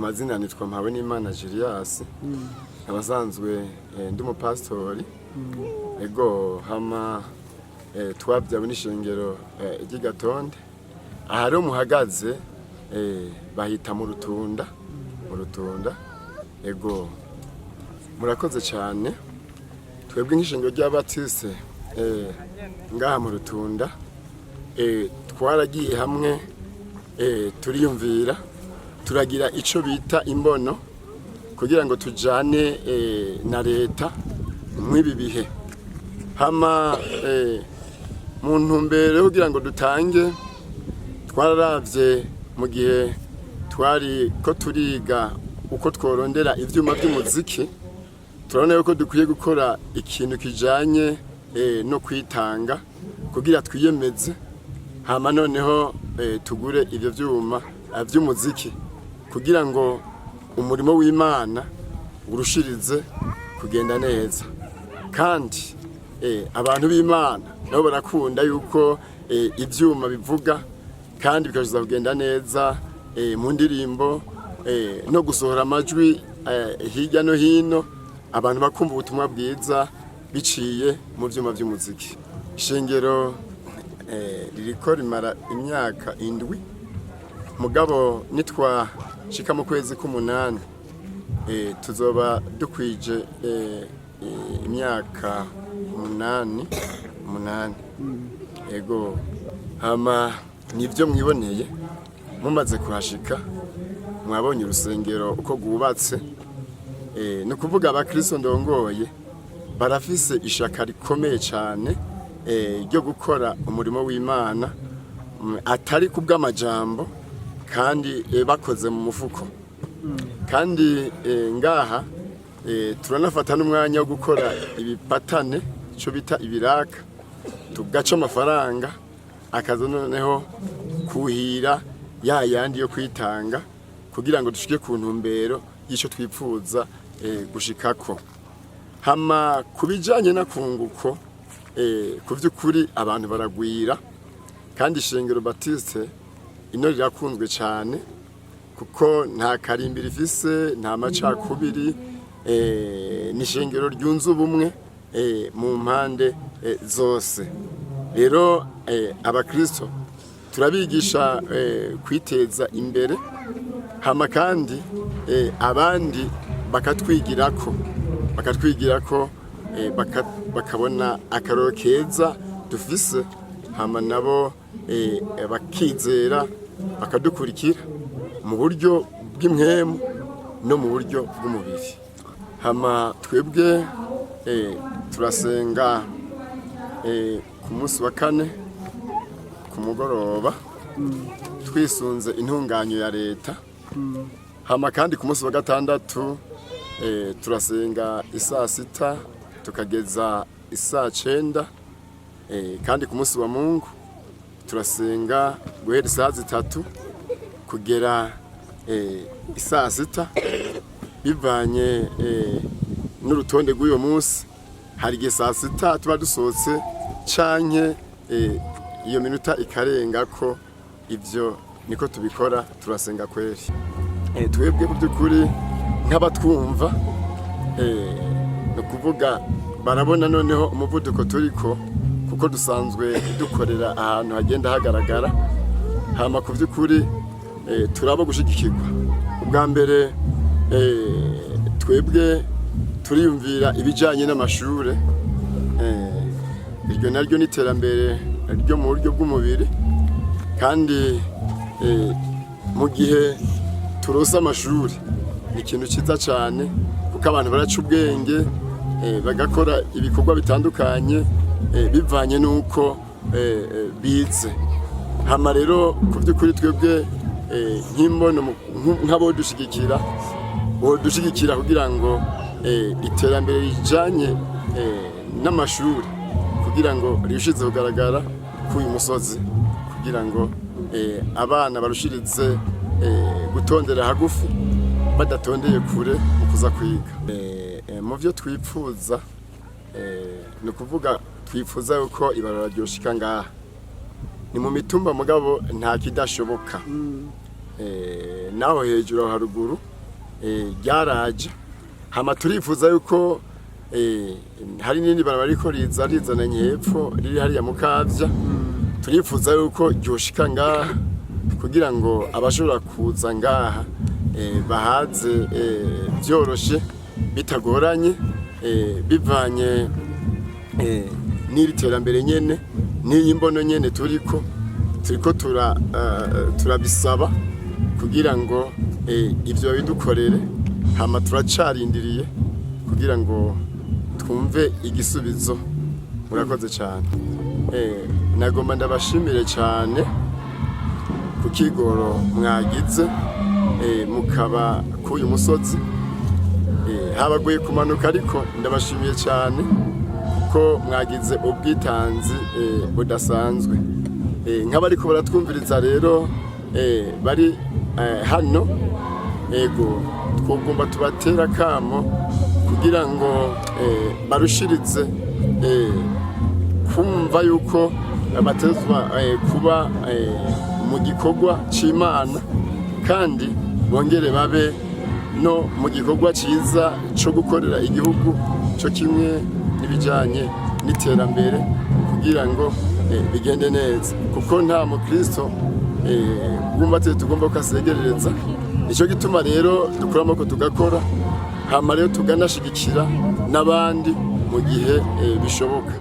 mazina nitwa Mpawenimana Julius abasanzwe ndi umupastori ego hama twabyawe n'ishengero ry'Igatonde ahari umuhagaze bahita mu Rutunda ego murakoze cyane twebwe nk'ishengero ry'abatiste ngaha mu Rutunda twaragiye hamwe turiyumvira turagira ico bita imbono kugira ngo tujane na leta mw'ibi bihe hama mu ntumbero kugira ngo dutange twararavye mu gihe twari ko turiga uko tworondera ivyuma by'umuziki turabona yuko dukwiye gukora ikintu kijanye no kwitanga kugira twiyemeze hama noneho tugure ivyo vyuma vy'umuziki kugira ngo umurimo w'Imana urushirize kugenda neza kandi abantu b'Imana nabo barakunda yuko ivyuma bivuga kandi bikaza kugenda neza mu ndirimbo no gusohora amajwi hirya no hino abantu bakumva ubutumwa bwiza biciye mu vyuma vy'umuziki ishengero ririko rimara imyaka 7 mugabo nitwa shika mu kwezi k'umunani tuzoba dukwije imyaka 8 ego hama nivyo mwiboneye mumaze kuhashika mwabonye urusengero uko gubatse no kuvuga abakristo ndongoye barafise ishaka rikomeye cyane ryo gukora umurimo w'Imana atari kubw'amajambo kandi bakoze mu mufuko kandi ngaha turanafata n'umwanya wo gukora ibipatane cyo bita ibiraka tugaca amafaranga akaza noneho kuhira yandi yo kwitanga kugira ngo dushike ku ntumbero y'icyo twipfuza gushikako hama kubijanye na kunguko ku by'ukuri abantu baragwira kandi ishengero Baptiste ino rirakunzwe cyane kuko nta karimbiri rifise nta macakubiri n'ishengero ryunze ubumwe mu mpande zose rero abakristo turabigisha kwiteza imbere hama kandi abandi bakatwigirako bakabona akaroro keza dufise hama nabo bakizera bakadukurikira mu buryo bw'impwemu no mu buryo bw'umubiri hama twebwe turasenga ku munsi wa kane ku mugoroba twisunze intunganyo ya leta hama kandi ku munsi wa gatandatu turasenga isaa 6 tukageza isaa 9 kandi ku munsi wa Mungu turasenga guhera isaa 3 kugera isaa 6 bivanye n'urutonde rw'uyo munsi hari igihe saa 6 tuba dusohotse canke iyo minota ikarenga ko ivyo niko tubikora turasenga kweri twebwe by'ukuri nk'abatwumva no kuvuga barabona noneho umuvuduko turiko kuko dusanzwe dukorera ahantu hagenda hagaragara hama ku by'ukuri turaba gushigikirwa ubwa mbere twebwe turiyumvira ibijanye n'amashure iryo naryo n'iterambere ryo mu buryo bw'umubiri kandi mu gihe turosa amashuri ni ikintu cyiza cyane kuko abantu baraca ubwenge bagakora ibikorwa bitandukanye bivanye n'uko bize hama rero ku by'ukuri twebwe nk'imbono nk'abo dushigikira kugira ngo iterambere rijanye n'amashuri kugira ngo rishize kugaragara k'uyu musozi kugira ngo abana barushirize gutondera hagufi badatondeye kure mu kuza kwiga mu byo twipfuza ni ukuvuga twifuza yuko ibarura ryoshika ngaha ni mu mitumba mugabo nta kidashoboka naho hejuru haruguru ryaraje, hama turifuza yuko hari n'indi barabara riko rizananye hepfo riri hariya mu Kavya, turifuza yuko ryoshika ngaha kugira ngo abashobora kuza ngaha bahaze byoroshe bitagoranye, bivanye n'iri terambere nyene n'iyi mbono nyene turiko turabisaba kugira ngo ivyo bidukorere, hama turacarindiriye kugira ngo twumve igisubizo. Murakoze cyane. Nagomba ndabashimire cyane ku kigoro mwagize mukaba k'uyu musozi, habagoye kumanuka ariko ndabashimiye cyane ko mwagize ubwitanzi budasanzwe. Nk'abariko baratwumviriza rero bari hano, ego twogomba tubatera kamo kugira ngo barushirize kumva yuko batezwa kuba mu gikorwa c'Imana, kandi bongere babe no mu gikorwa ciza co gukorera igihugu co kimwe n'ibijanye n'iterambere kugira ngo bigende neza, kuko nta mukristo wumva tugomba kukasegerereza. Nico gituma rero dukora amaboko tugakora, hama rero tuganashigikira n'abandi mu gihe bishoboka.